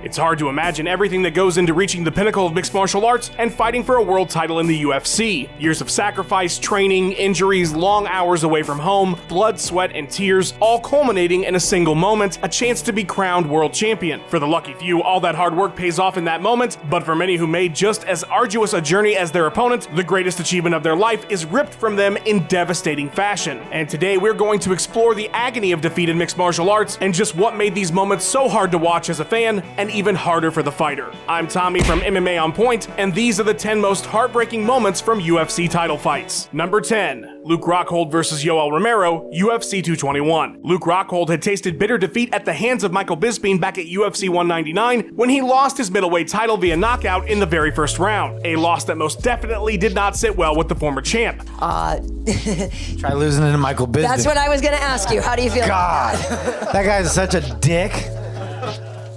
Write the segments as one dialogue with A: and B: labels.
A: It's hard to imagine everything that goes into reaching the pinnacle of mixed martial arts and fighting for a world title in the UFC. Years of sacrifice, training, injuries, long hours away from home, blood, sweat, and tears, all culminating in a single moment, a chance to be crowned world champion. For the lucky few, all that hard work pays off in that moment, but for many who made just as arduous a journey as their opponent, the greatest achievement of their life is ripped from them in devastating fashion. And today we're going to explore the agony of defeat in mixed martial arts and just what made these moments so hard to watch as a fan and even harder for the fighter. I'm Tommy from MMA On Point, and these are the 10 most heartbreaking moments from UFC title fights. Number 10. Luke Rockhold vs. Yoel Romero, UFC 221. Luke Rockhold had tasted bitter defeat at the hands of Michael Bisping back at UFC 199 when he lost his middleweight title via knockout in the very first round, a loss that most definitely did not sit well with the former champ.
B: Try losing to Michael Bisping.
C: That's what I was going to ask you. How do you feel?
B: God, that guy's such a dick.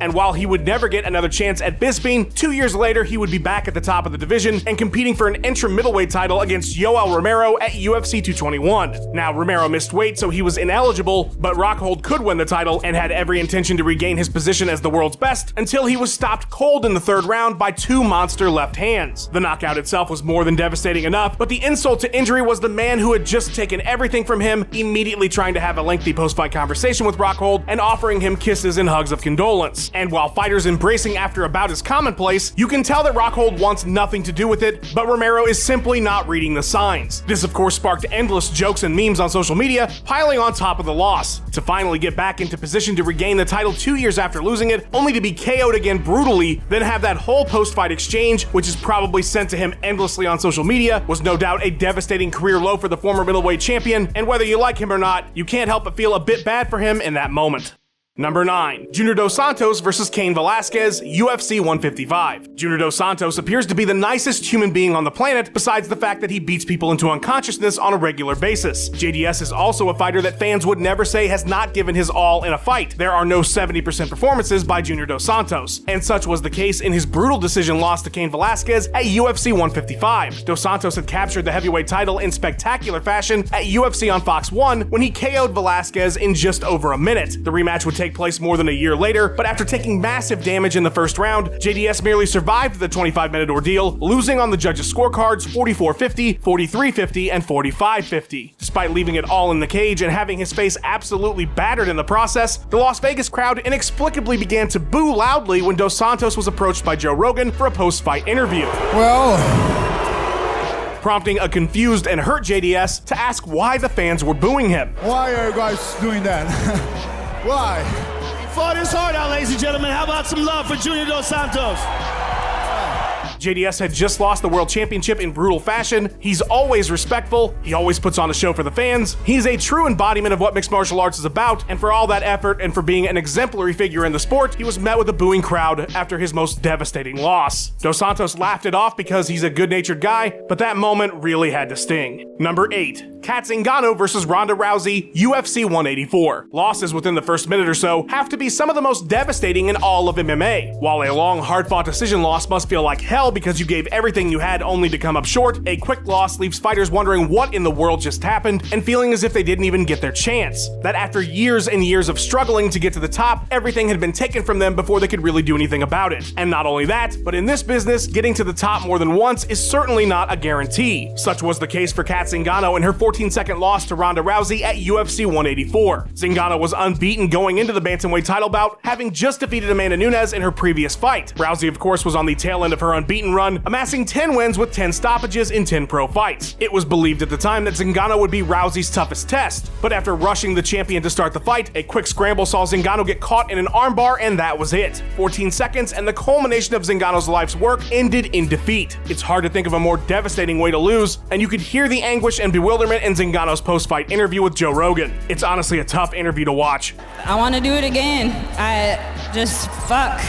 A: And while he would never get another chance at Bisping, 2 years later he would be back at the top of the division and competing for an interim middleweight title against Yoel Romero at UFC 221. Now, Romero missed weight, so he was ineligible, but Rockhold could win the title and had every intention to regain his position as the world's best until he was stopped cold in the third round by two monster left hands. The knockout itself was more than devastating enough, but the insult to injury was the man who had just taken everything from him immediately trying to have a lengthy post-fight conversation with Rockhold and offering him kisses and hugs of condolence. And while fighters embracing after a bout is commonplace, you can tell that Rockhold wants nothing to do with it, but Romero is simply not reading the signs. This of course sparked endless jokes and memes on social media, piling on top of the loss. To finally get back into position to regain the title 2 years after losing it, only to be KO'd again brutally, then have that whole post-fight exchange, which is probably sent to him endlessly on social media, was no doubt a devastating career low for the former middleweight champion, and whether you like him or not, you can't help but feel a bit bad for him in that moment. Number 9. Junior Dos Santos vs. Cain Velasquez, UFC 155. Junior Dos Santos appears to be the nicest human being on the planet, besides the fact that he beats people into unconsciousness on a regular basis. JDS is also a fighter that fans would never say has not given his all in a fight. There are no 70% performances by Junior Dos Santos, and such was the case in his brutal decision loss to Cain Velasquez at UFC 155. Dos Santos had captured the heavyweight title in spectacular fashion at UFC on Fox 1 when he KO'd Velasquez in just over a minute. The rematch would take place more than a year later, but after taking massive damage in the first round, JDS merely survived the 25-minute ordeal, losing on the judges' scorecards 44-50, 43-50, and 45-50. Despite leaving it all in the cage and having his face absolutely battered in the process, the Las Vegas crowd inexplicably began to boo loudly when Dos Santos was approached by Joe Rogan for a post-fight interview. Prompting a confused and hurt JDS to ask why the fans were booing him.
D: Why are you guys doing that? Why?
E: He fought his heart out, ladies and gentlemen. How about some love for Junior Dos Santos?
A: JDS had just lost the world championship in brutal fashion. He's always respectful. He always puts on a show for the fans. He's a true embodiment of what mixed martial arts is about, and for all that effort and for being an exemplary figure in the sport, he was met with a booing crowd after his most devastating loss. Dos Santos laughed it off because he's a good-natured guy, but that moment really had to sting. Number 8. Kat Zingano vs. Ronda Rousey, UFC 184. Losses within the first minute or so have to be some of the most devastating in all of MMA. While a long, hard-fought decision loss must feel like hell because you gave everything you had only to come up short, a quick loss leaves fighters wondering what in the world just happened and feeling as if they didn't even get their chance. That after years and years of struggling to get to the top, everything had been taken from them before they could really do anything about it. And not only that, but in this business, getting to the top more than once is certainly not a guarantee. Such was the case for Kat Zingano in her 14-second loss to Ronda Rousey at UFC 184. Zingano was unbeaten going into the bantamweight title bout, having just defeated Amanda Nunes in her previous fight. Rousey, of course, was on the tail end of her unbeaten run, amassing 10 wins with 10 stoppages in 10 pro fights. It was believed at the time that Zingano would be Rousey's toughest test, but after rushing the champion to start the fight, a quick scramble saw Zingano get caught in an armbar, and that was it. 14 seconds, and the culmination of Zingano's life's work ended in defeat. It's hard to think of a more devastating way to lose, and you could hear the anguish and bewilderment in Zingano's post-fight interview with Joe Rogan. It's honestly a tough interview to watch.
F: I want to do it again. Fuck.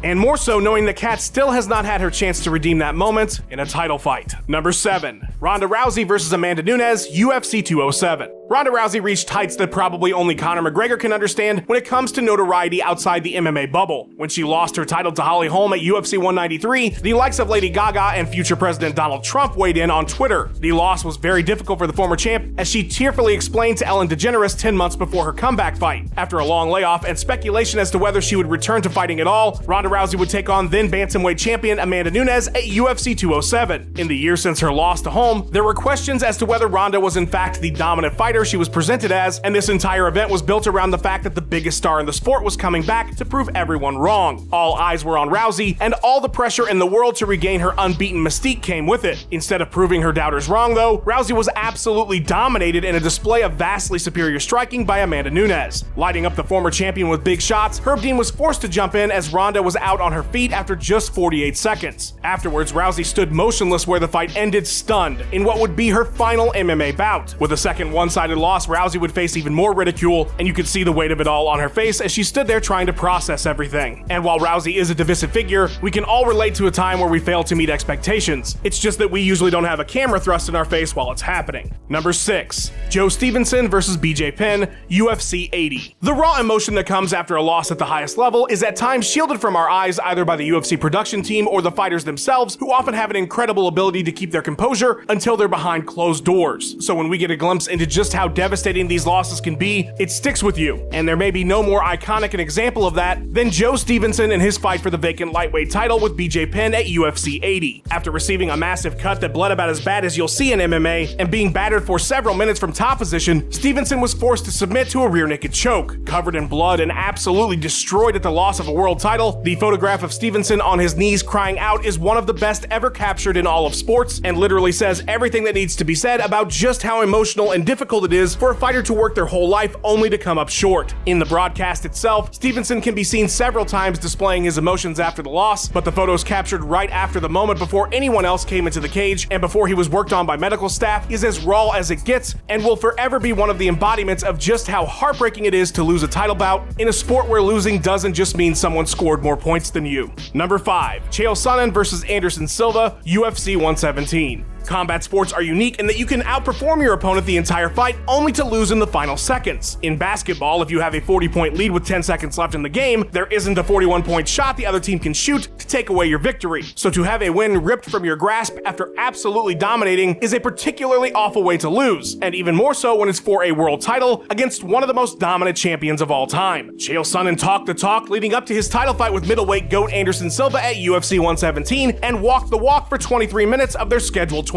A: And more so knowing that Kat still has not had her chance to redeem that moment in a title fight. Number 7. Ronda Rousey versus Amanda Nunes, UFC 207. Ronda Rousey reached heights that probably only Conor McGregor can understand when it comes to notoriety outside the MMA bubble. When she lost her title to Holly Holm at UFC 193, the likes of Lady Gaga and future President Donald Trump weighed in on Twitter. The loss was very difficult for the former champ, as she tearfully explained to Ellen DeGeneres 10 months before her comeback fight. After a long layoff and speculation as to whether she would return to fighting at all, Ronda Rousey would take on then bantamweight champion Amanda Nunes at UFC 207. In the years since her loss to Holm, there were questions as to whether Ronda was in fact the dominant fighter she was presented as, and this entire event was built around the fact that the biggest star in the sport was coming back to prove everyone wrong. All eyes were on Rousey, and all the pressure in the world to regain her unbeaten mystique came with it. Instead of proving her doubters wrong, though, Rousey was absolutely dominated in a display of vastly superior striking by Amanda Nunes. Lighting up the former champion with big shots, Herb Dean was forced to jump in as Ronda was out on her feet after just 48 seconds. Afterwards, Rousey stood motionless where the fight ended, stunned, in what would be her final MMA bout. With a second one-sided loss, Rousey would face even more ridicule, and you could see the weight of it all on her face as she stood there trying to process everything. And while Rousey is a divisive figure, we can all relate to a time where we failed to meet expectations. It's just that we usually don't have a camera thrust in our face while it's happening. Number 6. Joe Stevenson versus BJ Penn, UFC 80. The raw emotion that comes after a loss at the highest level is at times shielded from our eyes either by the UFC production team or the fighters themselves, who often have an incredible ability to keep their composure until they're behind closed doors. So when we get a glimpse into just how devastating these losses can be, it sticks with you. And there may be no more iconic an example of that than Joe Stevenson in his fight for the vacant lightweight title with BJ Penn at UFC 80. After receiving a massive cut that bled about as bad as you'll see in MMA and being battered for several minutes from top position, Stevenson was forced to submit to a rear naked choke. Covered in blood and absolutely destroyed at the loss of a world title, the photograph of Stevenson on his knees crying out is one of the best ever captured in all of sports, and literally says everything that needs to be said about just how emotional and difficult it is for a fighter to work their whole life only to come up short. In the broadcast itself, Stevenson can be seen several times displaying his emotions after the loss, but the photos captured right after the moment before anyone else came into the cage and before he was worked on by medical staff is as raw as it gets, and will forever be one of the embodiments of just how heartbreaking it is to lose a title bout in a sport where losing doesn't just mean someone scored more points than you. Number 5. Chael Sonnen versus Anderson Silva, UFC 117. Combat sports are unique in that you can outperform your opponent the entire fight only to lose in the final seconds. In basketball, if you have a 40-point lead with 10 seconds left in the game, there isn't a 41-point shot the other team can shoot to take away your victory. So to have a win ripped from your grasp after absolutely dominating is a particularly awful way to lose, and even more so when it's for a world title against one of the most dominant champions of all time. Chael Sonnen talked the talk leading up to his title fight with middleweight GOAT Anderson Silva at UFC 117 and walked the walk for 23 minutes of their scheduled 25.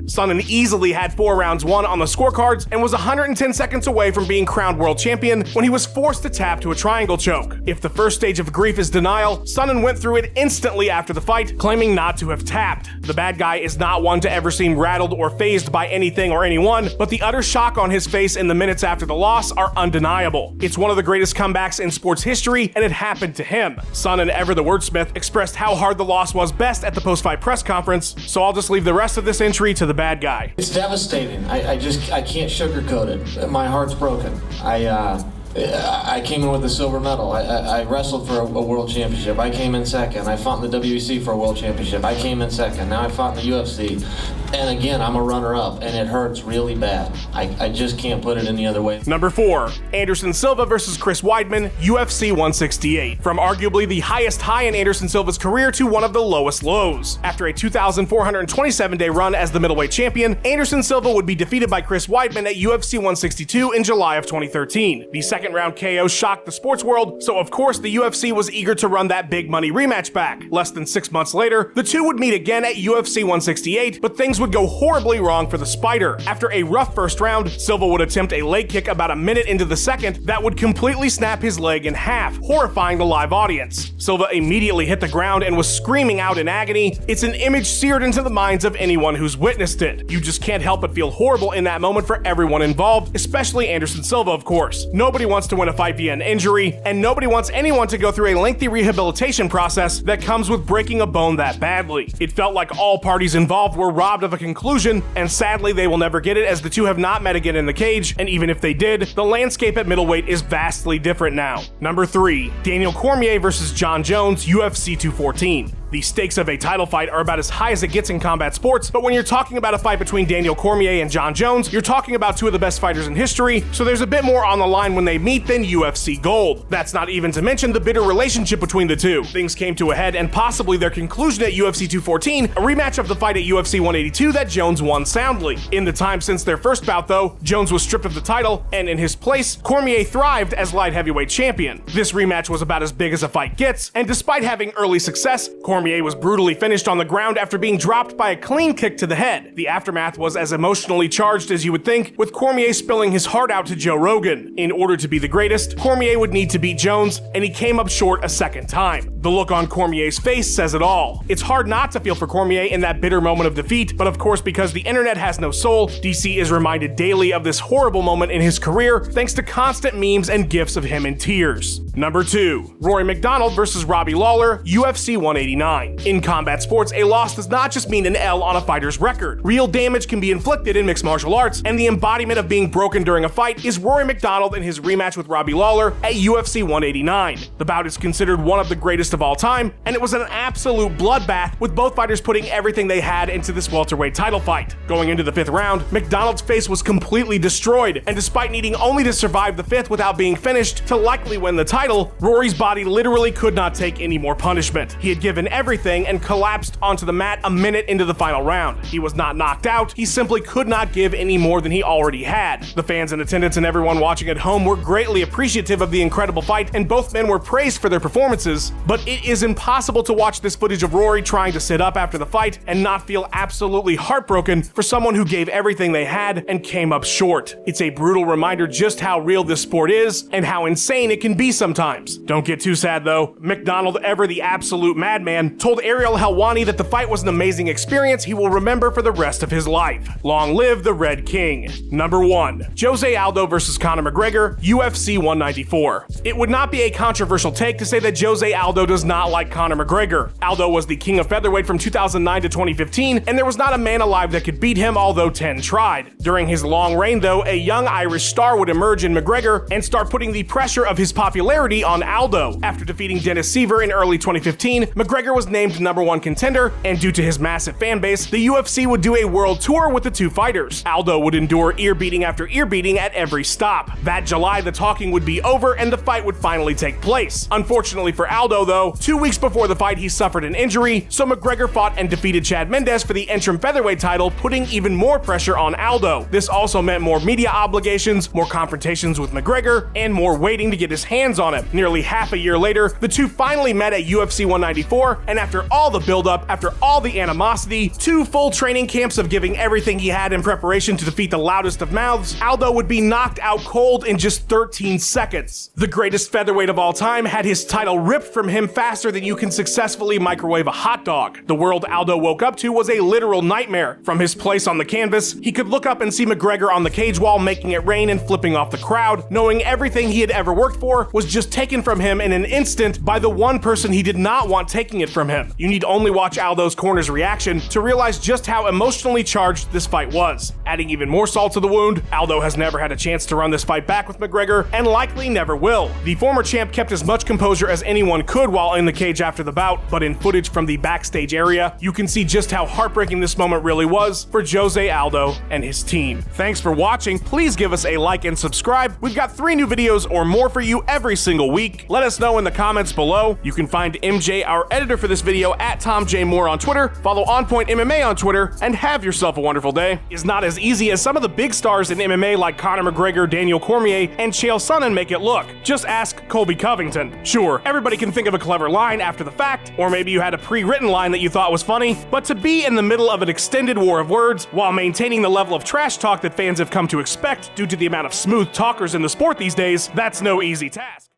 A: Sonnen easily had 4 rounds won on the scorecards and was 110 seconds away from being crowned world champion when he was forced to tap to a triangle choke. If the first stage of grief is denial, Sonnen went through it instantly after the fight, claiming not to have tapped. The bad guy is not one to ever seem rattled or fazed by anything or anyone, but the utter shock on his face in the minutes after the loss are undeniable. It's one of the greatest comebacks in sports history, and it happened to him. Sonnen, ever the wordsmith, expressed how hard the loss was best at the post-fight press conference, so I'll just leave the rest of this entry to the bad guy.
G: It's devastating. I can't sugarcoat it. My heart's broken. I came in with a silver medal. I wrestled for a world championship. I came in second. I fought in the WEC for a world championship. I came in second. Now I fought in the UFC. And again, I'm a runner-up, and it hurts really bad. I just can't put it any other way.
A: Number 4. Anderson Silva versus Chris Weidman, UFC 168. From arguably the highest high in Anderson Silva's career to one of the lowest lows. After a 2,427-day run as the middleweight champion, Anderson Silva would be defeated by Chris Weidman at UFC 162 in July of 2013. The second-round KO shocked the sports world, so of course the UFC was eager to run that big money rematch back. Less than 6 months later, the two would meet again at UFC 168, but things would go horribly wrong for the Spider. After a rough first round, Silva would attempt a leg kick about a minute into the second that would completely snap his leg in half, horrifying the live audience. Silva immediately hit the ground and was screaming out in agony. It's an image seared into the minds of anyone who's witnessed it. You just can't help but feel horrible in that moment for everyone involved, especially Anderson Silva, of course. Nobody wants to win a fight via an injury, and nobody wants anyone to go through a lengthy rehabilitation process that comes with breaking a bone that badly. It felt like all parties involved were robbed of a conclusion, and sadly they will never get it as the two have not met again in the cage, and even if they did, the landscape at middleweight is vastly different now. Number 3. Daniel Cormier versus John Jones, UFC 214. The stakes of a title fight are about as high as it gets in combat sports, but when you're talking about a fight between Daniel Cormier and Jon Jones, you're talking about two of the best fighters in history, so there's a bit more on the line when they meet than UFC gold. That's not even to mention the bitter relationship between the two. Things came to a head and possibly their conclusion at UFC 214, a rematch of the fight at UFC 182 that Jones won soundly. In the time since their first bout though, Jones was stripped of the title, and in his place, Cormier thrived as light heavyweight champion. This rematch was about as big as a fight gets, and despite having early success, Cormier was brutally finished on the ground after being dropped by a clean kick to the head. The aftermath was as emotionally charged as you would think, with Cormier spilling his heart out to Joe Rogan. In order to be the greatest, Cormier would need to beat Jones, and he came up short a second time. The look on Cormier's face says it all. It's hard not to feel for Cormier in that bitter moment of defeat, but of course because the internet has no soul, DC is reminded daily of this horrible moment in his career thanks to constant memes and gifs of him in tears. Number 2. Rory McDonald versus Robbie Lawler, UFC 189. In combat sports, a loss does not just mean an L on a fighter's record. Real damage can be inflicted in mixed martial arts, and the embodiment of being broken during a fight is Rory McDonald in his rematch with Robbie Lawler at UFC 189. The bout is considered one of the greatest of all time, and it was an absolute bloodbath, with both fighters putting everything they had into this welterweight title fight. Going into the 5th round, McDonald's face was completely destroyed, and despite needing only to survive the 5th without being finished to likely win the title, Rory's body literally could not take any more punishment. He had given everything and collapsed onto the mat a minute into the final round. He was not knocked out, he simply could not give any more than he already had. The fans in attendance and everyone watching at home were greatly appreciative of the incredible fight, and both men were praised for their performances, but it is impossible to watch this footage of Rory trying to sit up after the fight and not feel absolutely heartbroken for someone who gave everything they had and came up short. It's a brutal reminder just how real this sport is and how insane it can be sometimes. Don't get too sad though. McDonald, ever the absolute madman, told Ariel Helwani that the fight was an amazing experience he will remember for the rest of his life. Long live the Red King. Number 1. Jose Aldo versus Conor McGregor, UFC 194. It would not be a controversial take to say that Jose Aldo does not like Conor McGregor. Aldo was the king of featherweight from 2009 to 2015, and there was not a man alive that could beat him, although 10 tried. During his long reign though, a young Irish star would emerge in McGregor and start putting the pressure of his popularity on Aldo. After defeating Dennis Seaver in early 2015, McGregor was named #1 contender, and due to his massive fan base, the UFC would do a world tour with the two fighters. Aldo would endure ear beating after ear beating at every stop. That July, the talking would be over and the fight would finally take place. Unfortunately for Aldo though, 2 weeks before the fight he suffered an injury, so McGregor fought and defeated Chad Mendes for the interim featherweight title, putting even more pressure on Aldo. This also meant more media obligations, more confrontations with McGregor, and more waiting to get his hands on him. Nearly half a year later, the two finally met at UFC 194, and after all the buildup, after all the animosity, 2 full training camps of giving everything he had in preparation to defeat the loudest of mouths, Aldo would be knocked out cold in just 13 seconds. The greatest featherweight of all time had his title ripped from him faster than you can successfully microwave a hot dog. The world Aldo woke up to was a literal nightmare. From his place on the canvas, he could look up and see McGregor on the cage wall making it rain and flipping off the crowd, knowing everything he had ever worked for was just taken from him in an instant by the one person he did not want taking it from him. You need only watch Aldo's corner's reaction to realize just how emotionally charged this fight was. Adding even more salt to the wound, Aldo has never had a chance to run this fight back with McGregor and likely never will. The former champ kept as much composure as anyone could while in the cage after the bout, but in footage from the backstage area, you can see just how heartbreaking this moment really was for Jose Aldo and his team. Thanks for watching. Please give us a like and subscribe. We've got 3 new videos or more for you every single week. Let us know in the comments below. You can find MJ, our editor for this video, at Tom J. Moore on Twitter, follow On Point MMA on Twitter, and have yourself a wonderful day. It's not as easy as some of the big stars in MMA like Conor McGregor, Daniel Cormier, and Chael Sonnen make it look. Just ask Colby Covington. Sure, everybody can think of a clever line after the fact, or maybe you had a pre-written line that you thought was funny, but to be in the middle of an extended war of words while maintaining the level of trash talk that fans have come to expect due to the amount of smooth talkers in the sport these days, that's no easy task.